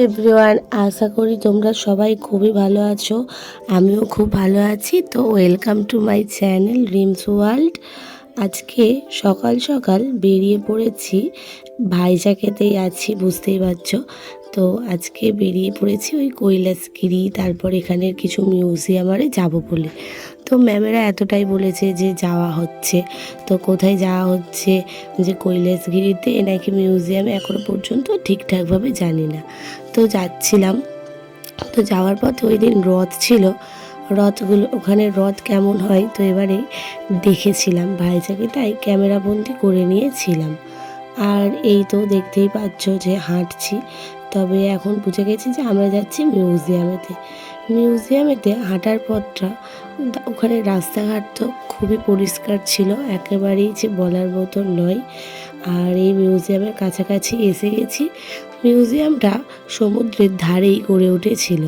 Everyone, আশা করি তোমরা সবাই খুবই ভালো আছো। আমিও খুব ভালো আছি। তো welcome to my channel dreams world. আজকে সকাল সকাল বেরিয়ে পড়েছি, ভাইজাকেতেই আছি, বুঝতেই পারছো। তো আজকে বেরিয়ে পড়েছি ওই কৈলাসগিরি, তারপর এখানের কিছু মিউজিয়ামারে যাব বলে। তো ম্যামেরা এতটাই বলেছে যে যাওয়া হচ্ছে। তো কোথায় যাওয়া হচ্ছে, যে কৈলাসগিরিতে নাকি মিউজিয়ামে, এখনও পর্যন্ত ঠিকঠাকভাবে জানি না। তো যাচ্ছিলাম। তো যাওয়ার পথে ওই দিন রথ ছিল, রথগুলো ওখানে রথ কেমন হয় তো এবারে দেখেছিলাম ভাইজাকে, তাই ক্যামেরা বন্দি করে নিয়েছিলাম। আর এই তো দেখতেই পাচ্ছ যে হাঁটছি। তবে এখন বুঝে গেছি যে আমরা যাচ্ছি মিউজিয়ামেতে। মিউজিয়ামেতে হাঁটার পথটা, ওখানে রাস্তাঘাট তো খুবই পরিষ্কার ছিল, একেবারেই যে বলার মতো নয়। আর এই মিউজিয়ামের কাছাকাছি এসে গেছি। মিউজিয়ামটা সমুদ্রের ধারেই গড়ে উঠেছিল।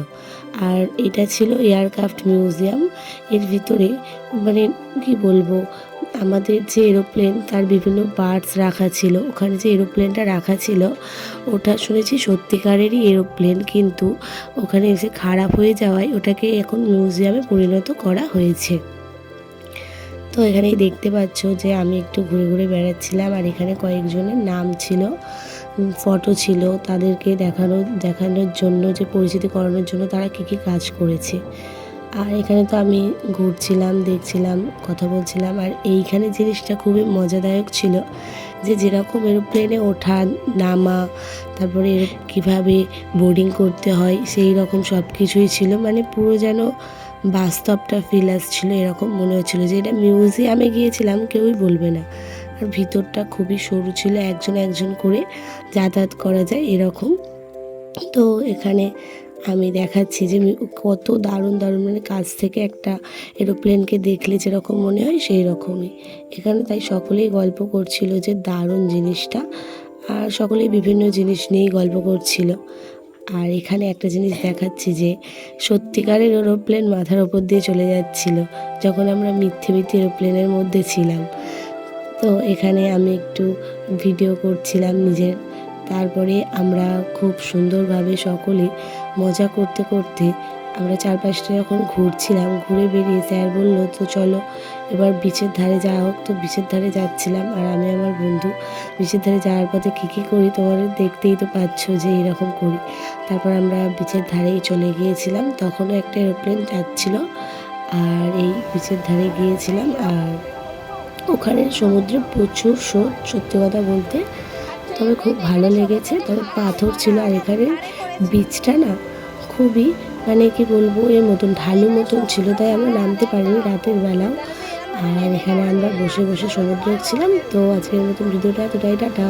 আর এটা ছিল এয়ারক্রাফট মিউজিয়াম। এর ভিতরে মানে কি বলবো, আমাদের যে এরোপ্লেন তার বিভিন্ন পার্টস রাখা ছিল। ওখানে যে এরোপ্লেনটা রাখা ছিল ওটা শুনেছি সত্যিকারেরই এরোপ্লেন, কিন্তু ওখানে এসে খারাপ হয়ে যাওয়ায় ওটাকে এখন মিউজিয়ামে পরিণত করা হয়েছে। তো এখানেই দেখতে পাচ্ছ যে আমি একটু ঘুরে ঘুরে বেড়াচ্ছিলাম, আর এখানে কয়েকজনের নাম ছিল, ফটো ছিল, তাদেরকে দেখানোর জন্য, যে পরিচিতি করানোর জন্য তারা কী কী কাজ করেছে। আর এখানে তো আমি ঘুরছিলাম, দেখছিলাম, কথা বলছিলাম। আর এইখানে জিনিসটা খুবই মজাদায়ক ছিল, যে যেরকম এরোপ্লেনে ওঠা নামা, তারপরে কীভাবে বোর্ডিং করতে হয়, সেই রকম সব কিছুই ছিল। মানে পুরো যেন বাস্তবটা ফিল আসছিল, এরকম মনে হচ্ছিলো যে এটা মিউজিয়ামে গিয়েছিলাম কেউই বলবে না। আর ভিতরটা খুবই সরু ছিল, একজন একজন করে যাতায়াত করা যায় এরকম। তো এখানে আমি দেখাচ্ছি যে কত দারুণ দারুণ, মানে কাছ থেকে একটা এরোপ্লেনকে দেখলে যেরকম মনে হয় সেই রকমই। এখানে তাই সকলেই গল্প করছিল যে দারুণ জিনিসটা, আর সকলেই বিভিন্ন জিনিস নিয়েই গল্প করছিল। আর এখানে একটা জিনিস দেখাচ্ছি যে সত্যিকারের এরোপ্লেন মাথার ওপর দিয়ে চলে যাচ্ছিল, যখন আমরা মিথ্যে এরোপ্লেনের মধ্যে ছিলাম। তো এখানে আমি একটু ভিডিও করছিলাম নিজের। তারপরে আমরা খুব সুন্দরভাবে সকলে মজা করতে করতে আমরা চারপাশটা যখন ঘুরছিলাম, ঘুরে বেরিয়ে স্যার বললো তো চলো এবার বিচের ধারে যাওয়া হোক। তো বিচের ধারে যাচ্ছিলাম, আর আমি আমার বন্ধু বিচের ধারে যাওয়ার পথে কী কী করি তোমাদের দেখতেই তো পাচ্ছ যে এরকম করি। তারপর আমরা বিচের ধারেই চলে গিয়েছিলাম, তখনও একটা এরোপ্লেন যাচ্ছিল, আর এই বিচের ধারে গিয়েছিলাম। আর ওখানে সমুদ্রে প্রচুর স্রোত, সত্যি কথা বলতে। তবে খুব ভালো লেগেছে, তবে পাথর ছিল। আর এখানে বিচটা না খুবই, মানে কি বলবো, এর মতন ঢালু মতন ছিল, তাই আমরা নামতে পারিনি রাতের বেলাও। আর এখানে আমরা বসে বসে সমুদ্র দেখছিলাম। তো আজকের মতন ভিডিওটা এতটাই, টাটা।